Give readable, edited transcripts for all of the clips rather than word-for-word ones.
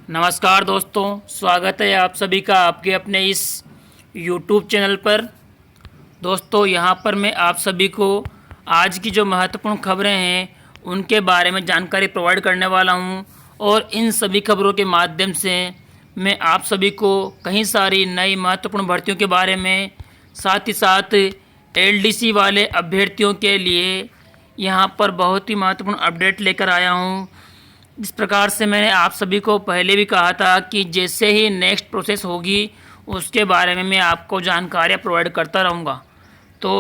नमस्कार दोस्तों, स्वागत है आप सभी का आपके अपने इस YouTube चैनल पर। दोस्तों, यहाँ पर मैं आप सभी को आज की जो महत्वपूर्ण खबरें हैं उनके बारे में जानकारी प्रोवाइड करने वाला हूँ और इन सभी खबरों के माध्यम से मैं आप सभी को कई सारी नई महत्वपूर्ण भर्तियों के बारे में, साथ ही साथ LDC वाले अभ्यर्थियों के लिए यहाँ पर बहुत ही महत्वपूर्ण अपडेट लेकर आया हूँ। जिस प्रकार से मैंने आप सभी को पहले भी कहा था कि जैसे ही नेक्स्ट प्रोसेस होगी उसके बारे में मैं आपको जानकारियाँ प्रोवाइड करता रहूँगा। तो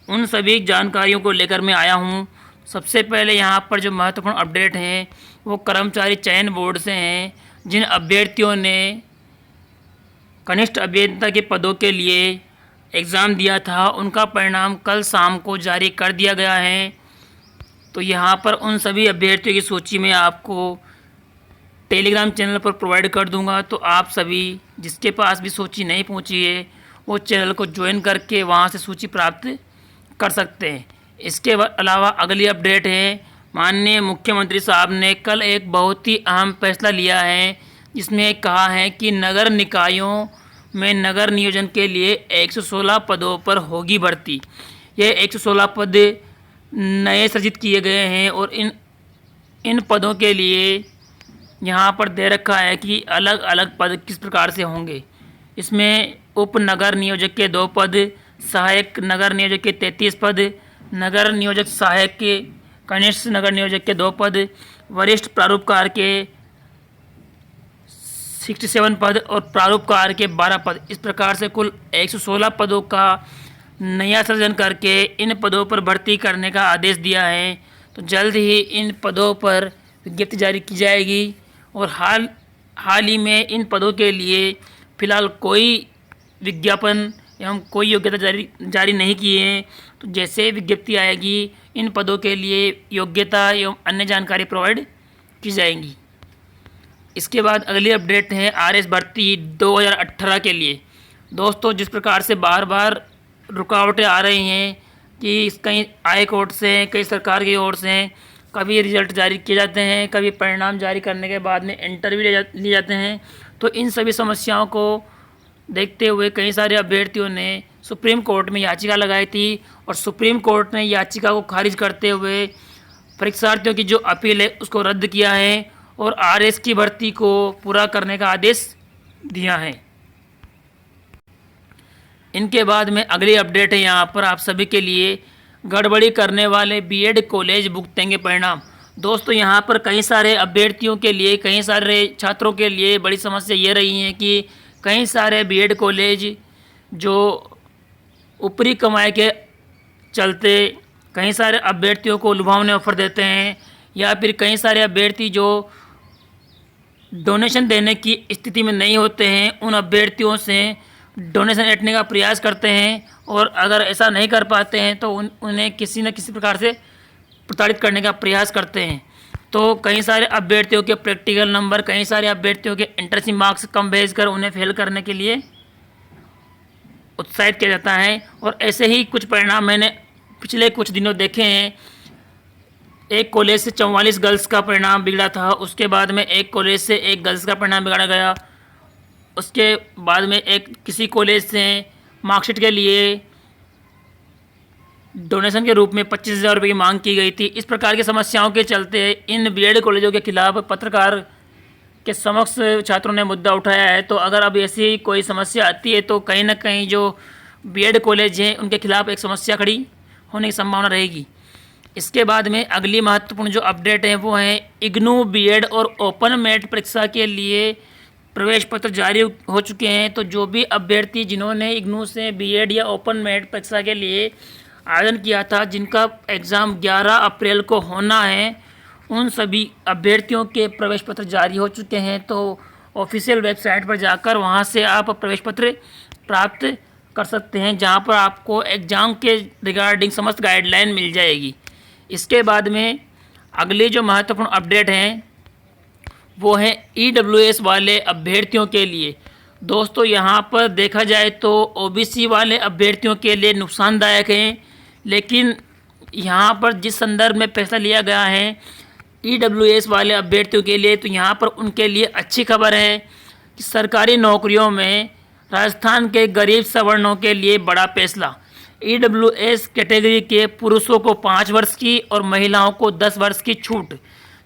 उन सभी जानकारियों को लेकर मैं आया हूँ। सबसे पहले यहाँ पर जो महत्वपूर्ण अपडेट हैं वो कर्मचारी चयन बोर्ड से हैं। जिन अभ्यर्थियों ने कनिष्ठ अभियंता के पदों के लिए एग्ज़ाम दिया था उनका परिणाम कल शाम को जारी कर दिया गया है। तो यहाँ पर उन सभी अभ्यर्थियों की सूची में आपको टेलीग्राम चैनल पर प्रोवाइड कर दूंगा। तो आप सभी जिसके पास भी सूची नहीं पहुँची है वो चैनल को ज्वाइन करके वहाँ से सूची प्राप्त कर सकते हैं। इसके अलावा अगली अपडेट है, माननीय मुख्यमंत्री साहब ने कल एक बहुत ही अहम फैसला लिया है जिसमें कहा है कि नगर निकायों में नगर नियोजन के लिए 116 पदों पर होगी भर्ती। ये 116 पद नए सृजित किए गए हैं और इन पदों के लिए यहाँ पर दे रखा है कि अलग अलग पद किस प्रकार से होंगे। इसमें उप नगर नियोजक के 2 पद, सहायक नगर नियोजक के 33 पद, नगर नियोजक सहायक के कनिष्ठ नगर नियोजक के 2 पद, वरिष्ठ प्रारूपकार के 67 पद और प्रारूपकार के 12 पद। इस प्रकार से कुल 116 पदों का नया सृजन करके इन पदों पर भर्ती करने का आदेश दिया है। तो जल्द ही इन पदों पर विज्ञप्ति जारी की जाएगी और हाल ही में इन पदों के लिए फ़िलहाल कोई विज्ञापन एवं कोई योग्यता जारी नहीं किए हैं। तो जैसे विज्ञप्ति आएगी इन पदों के लिए योग्यता एवं अन्य जानकारी प्रोवाइड की जाएंगी। इसके बाद अगली अपडेट है RS भर्ती 2018 के लिए। दोस्तों, जिस प्रकार से बार बार रुकावटें आ रही हैं कि कहीं हाई कोर्ट से, कई सरकार की ओर से कभी रिजल्ट जारी किए जाते हैं, कभी परिणाम जारी करने के बाद में इंटरव्यू लिए जाते हैं। तो इन सभी समस्याओं को देखते हुए कई सारे अभ्यर्थियों ने सुप्रीम कोर्ट में याचिका लगाई थी और सुप्रीम कोर्ट ने याचिका को खारिज करते हुए परीक्षार्थियों की जो अपील है उसको रद्द किया है और RS की भर्ती को पूरा करने का आदेश दिया है। इनके बाद में अगली अपडेट है यहाँ पर आप सभी के लिए, गड़बड़ी करने वाले BEd कॉलेज भुगतेंगे परिणाम। दोस्तों, यहाँ पर कई सारे अभ्यर्थियों के लिए, कई सारे छात्रों के लिए बड़ी समस्या ये रही है कि कई सारे BEd कॉलेज जो ऊपरी कमाई के चलते कई सारे अभ्यर्थियों को लुभावने ऑफर देते हैं, या फिर कई सारे अभ्यर्थी जो डोनेशन देने की स्थिति में नहीं होते हैं उन अभ्यर्थियों से डोनेशन ऐंठने का प्रयास करते हैं और अगर ऐसा नहीं कर पाते हैं तो उन्हें किसी न किसी प्रकार से प्रताड़ित करने का प्रयास करते हैं। तो कई सारे अभ्यर्थियों के प्रैक्टिकल नंबर, कई सारे अभ्यर्थियों के इंटरसी मार्क्स कम भेजकर उन्हें फेल करने के लिए उत्साहित किया जाता है। और ऐसे ही कुछ परिणाम मैंने पिछले कुछ दिनों देखे हैं। एक कॉलेज से 44 गर्ल्स का परिणाम बिगड़ा था, उसके बाद में एक कॉलेज से एक गर्ल्स का परिणाम बिगाड़ा गया, उसके बाद में किसी कॉलेज से मार्कशीट के लिए डोनेशन के रूप में 25,000 रुपये की मांग की गई थी। इस प्रकार की समस्याओं के चलते इन BEd कॉलेजों के खिलाफ पत्रकार के समक्ष छात्रों ने मुद्दा उठाया है। तो अगर अब ऐसी कोई समस्या आती है तो कहीं ना कहीं जो BEd कॉलेज हैं उनके खिलाफ एक समस्या खड़ी होने की संभावना रहेगी। इसके बाद में अगली महत्वपूर्ण जो अपडेट है वो है IGNOU BEd और ओपन मेट परीक्षा के लिए प्रवेश पत्र जारी हो चुके हैं। तो जो भी अभ्यर्थी जिन्होंने IGNOU से BEd या ओपन मेट परीक्षा के लिए आवेदन किया था, जिनका एग्ज़ाम 11 अप्रैल को होना है, उन सभी अभ्यर्थियों के प्रवेश पत्र जारी हो चुके हैं। तो ऑफिशियल वेबसाइट पर जाकर वहां से आप प्रवेश पत्र प्राप्त कर सकते हैं, जहां पर आपको एग्ज़ाम के रिगार्डिंग समस्त गाइडलाइन मिल जाएगी। इसके बाद में अगली जो महत्वपूर्ण अपडेट हैं वो है EWS वाले अभ्यर्थियों के लिए। दोस्तों, यहाँ पर देखा जाए तो OBC वाले अभ्यर्थियों के लिए नुकसानदायक है, लेकिन यहाँ पर जिस संदर्भ में फैसला लिया गया है ईडब्ल्यूएस वाले अभ्यर्थियों के लिए तो यहाँ पर उनके लिए अच्छी खबर है कि सरकारी नौकरियों में राजस्थान के गरीब सवर्णों के लिए बड़ा फैसला। ईडब्ल्यूएस कैटेगरी के पुरुषों को 5 वर्ष की और महिलाओं को 10 वर्ष की छूट,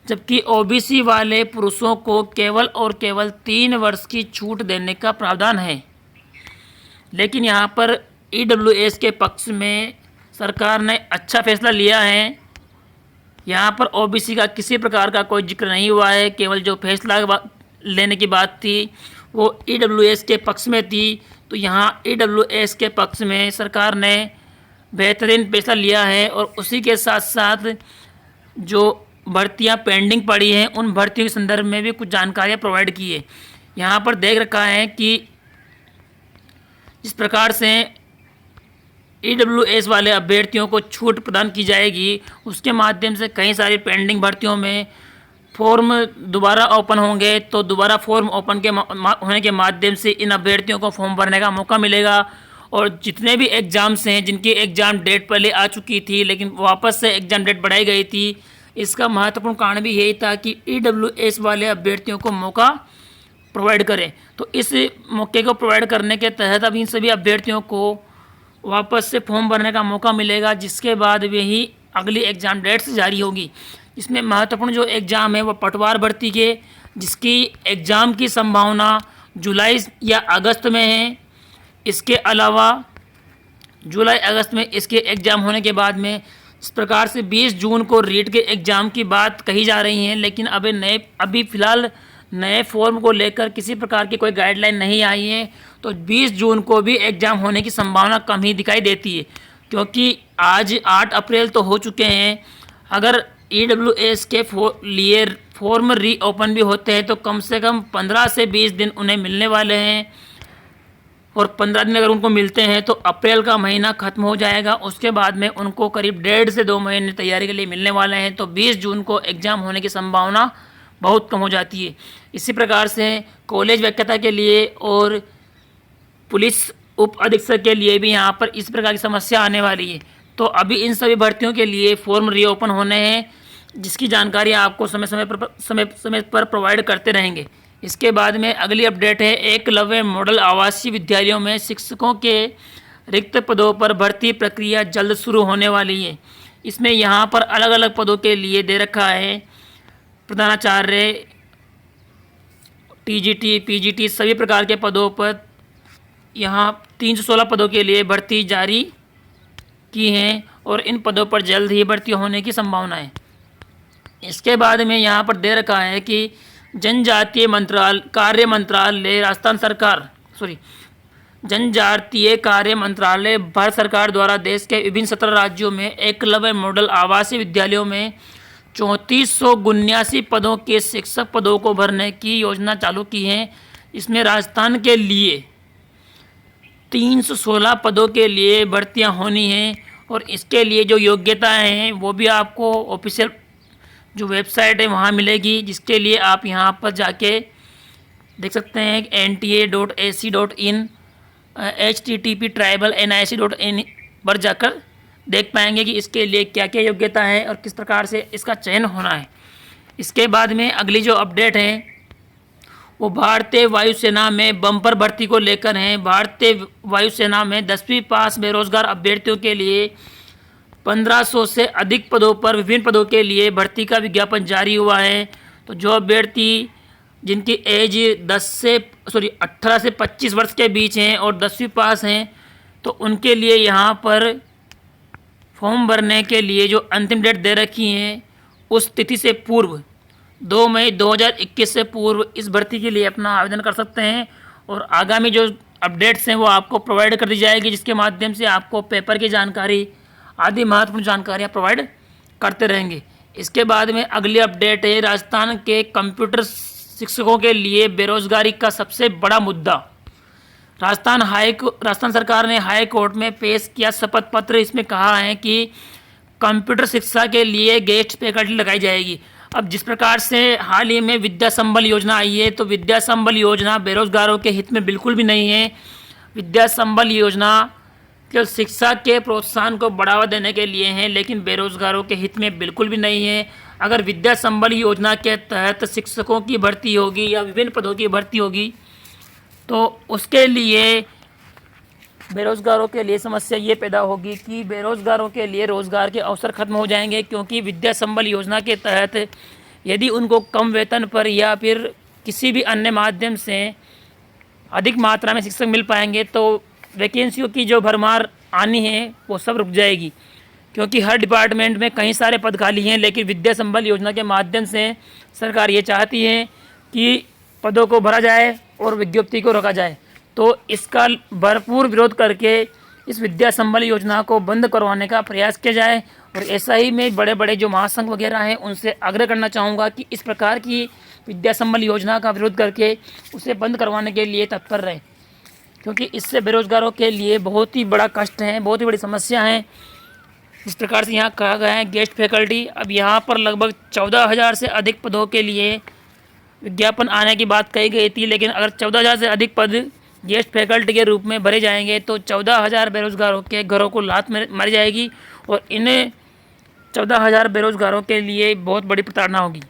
जबकि ओबीसी वाले पुरुषों को केवल और केवल 3 वर्ष की छूट देने का प्रावधान है। लेकिन यहाँ पर ईडब्ल्यूएस के पक्ष में सरकार ने अच्छा फैसला लिया है। यहाँ पर ओबीसी का किसी प्रकार का कोई जिक्र नहीं हुआ है, केवल जो फैसला लेने की बात थी वो ईडब्ल्यूएस के पक्ष में थी। तो यहाँ ईडब्ल्यूएस के पक्ष में सरकार ने बेहतरीन फैसला लिया है और उसी के साथ साथ जो भर्तियाँ पेंडिंग पड़ी हैं उन भर्तियों के संदर्भ में भी कुछ जानकारियाँ प्रोवाइड की है। यहाँ पर देख रखा है कि जिस प्रकार से ईडब्ल्यूएस वाले अभ्यर्थियों को छूट प्रदान की जाएगी, उसके माध्यम से कई सारी पेंडिंग भर्तियों में फॉर्म दोबारा ओपन होंगे, तो दोबारा फॉर्म ओपन के होने के माध्यम से इन अभ्यर्थियों को फॉर्म भरने का मौका मिलेगा। और जितने भी एग्ज़ाम्स हैं जिनकी एग्ज़ाम डेट पहले आ चुकी थी लेकिन वापस से एग्ज़ाम डेट बढ़ाई गई थी, इसका महत्वपूर्ण कारण भी यही था कि ईडब्ल्यूएस वाले अभ्यर्थियों को मौका प्रोवाइड करें। तो इस मौके को प्रोवाइड करने के तहत अब इन सभी अभ्यर्थियों को वापस से फॉर्म भरने का मौका मिलेगा, जिसके बाद वही अगली एग्ज़ाम डेट्स जारी होगी। इसमें महत्वपूर्ण जो एग्ज़ाम है वो पटवार भर्ती के, जिसकी एग्ज़ाम की संभावना जुलाई या अगस्त में है। इसके अलावा जुलाई अगस्त में इसके एग्ज़ाम होने के बाद में इस प्रकार से 20 जून को रीट के एग्ज़ाम की बात कही जा रही है, लेकिन अभी फ़िलहाल नए फॉर्म को लेकर किसी प्रकार की कोई गाइडलाइन नहीं आई है। तो 20 जून को भी एग्ज़ाम होने की संभावना कम ही दिखाई देती है, क्योंकि आज 8 अप्रैल तो हो चुके हैं। अगर ईडब्ल्यूएस के लिए फॉर्म रीओपन भी होते हैं तो कम से कम 15 से 20 दिन उन्हें मिलने वाले हैं, और 15 दिन अगर उनको मिलते हैं तो अप्रैल का महीना ख़त्म हो जाएगा। उसके बाद में उनको करीब 1.5 से 2 महीने तैयारी के लिए मिलने वाले हैं। तो 20 जून को एग्ज़ाम होने की संभावना बहुत कम हो जाती है। इसी प्रकार से कॉलेज व्याख्याता के लिए और पुलिस उप अधीक्षक के लिए भी यहाँ पर इस प्रकार की समस्या आने वाली है। तो अभी इन सभी भर्तियों के लिए फॉर्म रीओपन होने हैं, जिसकी जानकारी आपको समय पर प्रोवाइड करते रहेंगे। इसके बाद में अगली अपडेट है, एकलव्य मॉडल आवासीय विद्यालयों में शिक्षकों के रिक्त पदों पर भर्ती प्रक्रिया जल्द शुरू होने वाली है। इसमें यहाँ पर अलग अलग पदों के लिए दे रखा है, प्रधानाचार्य, टीजीटी, पीजीटी सभी प्रकार के पदों पर यहाँ 316 पदों के लिए भर्ती जारी की हैं और इन पदों पर जल्द ही भर्ती होने की संभावना है। इसके बाद में यहाँ पर दे रखा है कि जनजातीय कार्य मंत्रालय भारत सरकार द्वारा देश के विभिन्न 17 राज्यों में एकलव्य मॉडल आवासीय विद्यालयों में 3479 पदों के शिक्षक पदों को भरने की योजना चालू की है। इसमें राजस्थान के लिए 316 पदों के लिए भर्तियां होनी हैं, और इसके लिए जो योग्यताएं हैं वो भी आपको ऑफिशियल जो वेबसाइट है वहाँ मिलेगी, जिसके लिए आप यहाँ पर जाके देख सकते हैं nta.ac.in http://tribal.nic.in पर जाकर देख पाएंगे कि इसके लिए क्या क्या योग्यता है और किस प्रकार से इसका चयन होना है। इसके बाद में अगली जो अपडेट है वो भारतीय वायुसेना में बम्पर भर्ती को लेकर है। भारतीय वायुसेना में 10वीं पास बेरोजगार अभ्यर्थियों के लिए 1500 से अधिक पदों पर विभिन्न पदों के लिए भर्ती का विज्ञापन जारी हुआ है। तो जो अभ्यर्थी जिनकी एज 18 से 25 वर्ष के बीच हैं और 10वीं पास हैं, तो उनके लिए यहाँ पर फॉर्म भरने के लिए जो अंतिम डेट दे रखी है उस तिथि से पूर्व 2 मई 2021 से पूर्व इस भर्ती के लिए अपना आवेदन कर सकते हैं, और आगामी जो अपडेट्स हैं वो आपको प्रोवाइड कर दी जाएगी, जिसके माध्यम से आपको पेपर की जानकारी आदि महत्वपूर्ण जानकारियाँ प्रोवाइड करते रहेंगे। इसके बाद में अगली अपडेट है, राजस्थान के कंप्यूटर शिक्षकों के लिए बेरोजगारी का सबसे बड़ा मुद्दा। राजस्थान सरकार ने हाई कोर्ट में पेश किया शपथ पत्र। इसमें कहा है कि कंप्यूटर शिक्षा के लिए गेस्ट फैकल्टी लगाई जाएगी। अब जिस प्रकार से हाल ही में विद्या संबल योजना आई है, तो विद्या संबल योजना बेरोजगारों के हित में बिल्कुल भी नहीं है। विद्या संबल योजना केवल शिक्षा के प्रोत्साहन को बढ़ावा देने के लिए है, लेकिन बेरोजगारों के हित में बिल्कुल भी नहीं है। अगर विद्या संबल योजना के तहत शिक्षकों की भर्ती होगी या विभिन्न पदों की भर्ती होगी तो उसके लिए बेरोज़गारों के लिए समस्या ये पैदा होगी कि बेरोज़गारों के लिए रोज़गार के अवसर खत्म हो जाएंगे, क्योंकि विद्या संबल योजना के तहत यदि उनको कम वेतन पर या फिर किसी भी अन्य माध्यम से अधिक मात्रा में शिक्षक मिल पाएंगे तो वैकेंसियों की जो भरमार आनी है वो सब रुक जाएगी, क्योंकि हर डिपार्टमेंट में कई सारे पद खाली हैं। लेकिन विद्या संबल योजना के माध्यम से सरकार ये चाहती है कि पदों को भरा जाए और विज्ञप्ति को रखा जाए। तो इसका भरपूर विरोध करके इस विद्या संबल योजना को बंद करवाने का प्रयास किया जाए। और ऐसा ही मैं बड़े बड़े जो महासंघ वगैरह हैं उनसे आग्रह करना चाहूँगा कि इस प्रकार की विद्या संबल योजना का विरोध करके उसे बंद करवाने के लिए तत्पर रहे, क्योंकि इससे बेरोज़गारों के लिए बहुत ही बड़ा कष्ट है, बहुत ही बड़ी समस्या है। जिस प्रकार से यहाँ कहा गया है गेस्ट फैकल्टी, अब यहाँ पर लगभग 14,000 से अधिक पदों के लिए विज्ञापन आने की बात कही गई थी, लेकिन अगर 14,000 से अधिक पद गेस्ट फैकल्टी के रूप में भरे जाएंगे तो 14,000 बेरोज़गारों के घरों को लात मर जाएगी और इन 14,000 बेरोज़गारों के लिए बहुत बड़ी प्रताड़ना होगी।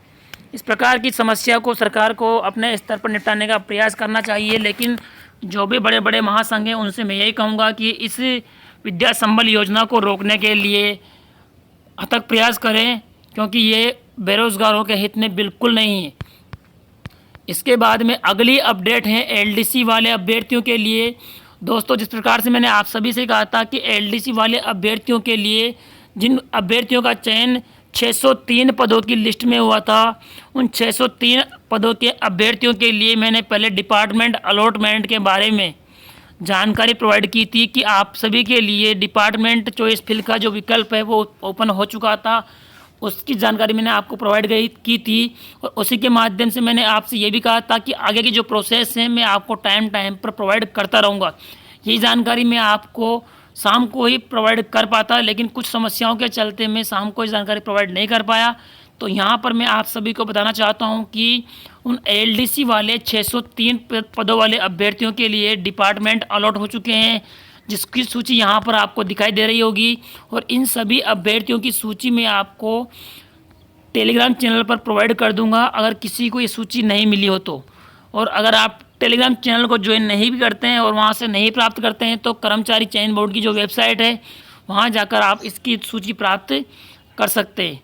इस प्रकार की समस्या को सरकार को अपने स्तर पर निपटाने का प्रयास करना चाहिए। लेकिन जो भी बड़े बड़े महासंघ हैं उनसे मैं यही कहूँगा कि इस विद्या संबल योजना को रोकने के लिए अथक प्रयास करें, क्योंकि ये बेरोज़गारों के हित में बिल्कुल नहीं है। इसके बाद में अगली अपडेट है एलडीसी वाले अभ्यर्थियों के लिए। दोस्तों, जिस प्रकार से मैंने आप सभी से कहा था कि एलडीसी वाले अभ्यर्थियों के लिए जिन अभ्यर्थियों का चयन 603 पदों की लिस्ट में हुआ था, उन 603 पदों के अभ्यर्थियों के लिए मैंने पहले डिपार्टमेंट अलॉटमेंट के बारे में जानकारी प्रोवाइड की थी कि आप सभी के लिए डिपार्टमेंट चॉइस फिल का जो विकल्प है वो ओपन हो चुका था। उसकी जानकारी मैंने आपको प्रोवाइड की थी और उसी के माध्यम से मैंने आपसे ये भी कहा था कि आगे की जो प्रोसेस है मैं आपको टाइम पर प्रोवाइड करता रहूँगा। यही जानकारी मैं आपको शाम को ही प्रोवाइड कर पाता, लेकिन कुछ समस्याओं के चलते मैं शाम को ये जानकारी प्रोवाइड नहीं कर पाया। तो यहाँ पर मैं आप सभी को बताना चाहता हूँ कि उन एलडीसी वाले 603 पदों वाले अभ्यर्थियों के लिए डिपार्टमेंट अलॉट हो चुके हैं, जिसकी सूची यहाँ पर आपको दिखाई दे रही होगी। और इन सभी अभ्यर्थियों की सूची मैं आपको टेलीग्राम चैनल पर प्रोवाइड कर दूंगा अगर किसी को ये सूची नहीं मिली हो तो। और अगर आप टेलीग्राम चैनल को ज्वाइन नहीं भी करते हैं और वहाँ से नहीं प्राप्त करते हैं तो कर्मचारी चयन बोर्ड की जो वेबसाइट है वहाँ जाकर आप इसकी सूची प्राप्त कर सकते हैं।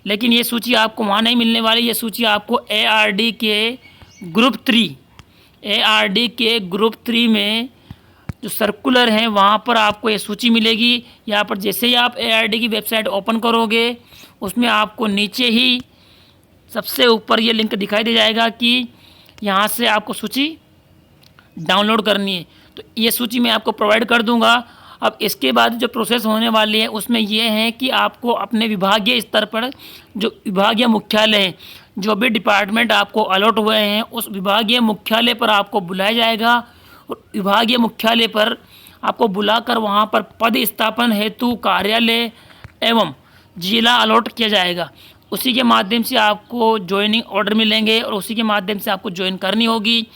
लेकिन ये सूची आपको वहाँ नहीं मिलने वाली, ये सूची आपको ARD के ग्रुप 3 में जो सर्कुलर हैं वहाँ पर आपको ये सूची मिलेगी। यहाँ पर जैसे ही आप ARD की वेबसाइट ओपन करोगे उसमें आपको नीचे ही सबसे ऊपर ये लिंक दिखाई दे जाएगा कि यहाँ से आपको सूची डाउनलोड करनी है। तो ये सूची मैं आपको प्रोवाइड कर दूँगा। अब इसके बाद जो प्रोसेस होने वाली है उसमें ये है कि आपको अपने विभागीय स्तर पर जो विभागीय मुख्यालय हैं, जो भी डिपार्टमेंट आपको अलॉट हुए हैं उस विभागीय मुख्यालय पर आपको बुलाया जाएगा और विभागीय मुख्यालय पर आपको बुलाकर वहाँ पर पद स्थापन हेतु कार्यालय एवं जिला अलॉट किया जाएगा। उसी के माध्यम से आपको ज्वाइनिंग ऑर्डर मिलेंगे और उसी के माध्यम से आपको ज्वाइन करनी होगी।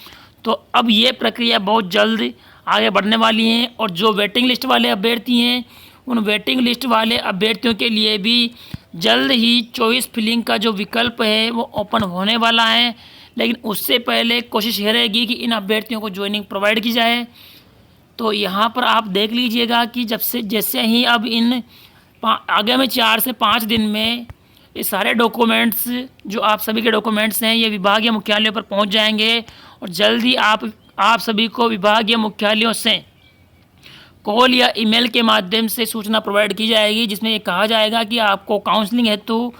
तो अब ये प्रक्रिया बहुत जल्द आगे बढ़ने वाली हैं और जो वेटिंग लिस्ट वाले अभ्यर्थी हैं उन वेटिंग लिस्ट वाले अभ्यर्थियों के लिए भी जल्द ही चॉइस फिलिंग का जो विकल्प है वो ओपन होने वाला है। लेकिन उससे पहले कोशिश ये रहेगी कि इन अभ्यर्थियों को ज्वाइनिंग प्रोवाइड की जाए। तो यहाँ पर आप देख लीजिएगा कि जैसे ही अब इन आगामी 4 से 5 दिन में ये सारे डॉक्यूमेंट्स जो आप सभी के डॉक्यूमेंट्स हैं ये विभागीय मुख्यालयों पर पहुँच जाएंगे और जल्द ही आप सभी को विभागीय मुख्यालयों से कॉल या ईमेल के माध्यम से सूचना प्रोवाइड की जाएगी, जिसमें ये कहा जाएगा कि आपको काउंसलिंग हेतु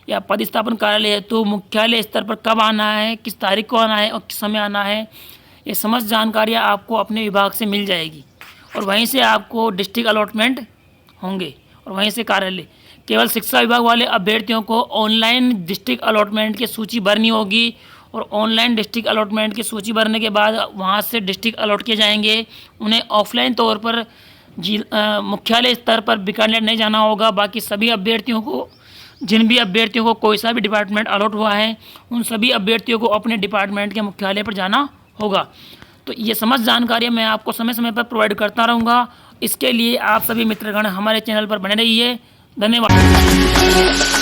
या पदस्थापन कार्यालय हेतु मुख्यालय स्तर पर कब आना है, किस तारीख को आना है और किस समय आना है। ये समस्त जानकारियाँ आपको अपने विभाग से मिल जाएगी और वहीं से आपको डिस्ट्रिक्ट अलॉटमेंट होंगे और वहीं से कार्यालय। केवल शिक्षा विभाग वाले अभ्यर्थियों को ऑनलाइन डिस्ट्रिक्ट अलॉटमेंट की सूची भरनी होगी और ऑनलाइन डिस्ट्रिक्ट अलॉटमेंट की सूची भरने के बाद वहां से डिस्ट्रिक्ट अलॉट किए जाएंगे। उन्हें ऑफलाइन तौर पर मुख्यालय स्तर पर बीकानेर नहीं जाना होगा। बाकी सभी अभ्यर्थियों को, जिन भी अभ्यर्थियों को कोई सा भी डिपार्टमेंट अलॉट हुआ है, उन सभी अभ्यर्थियों को अपने डिपार्टमेंट के मुख्यालय पर जाना होगा। तो ये समस्त जानकारियाँ मैं आपको समय समय पर प्रोवाइड करता रहूँगा। इसके लिए आप सभी मित्रगण हमारे चैनल पर बने रहिए। धन्यवाद।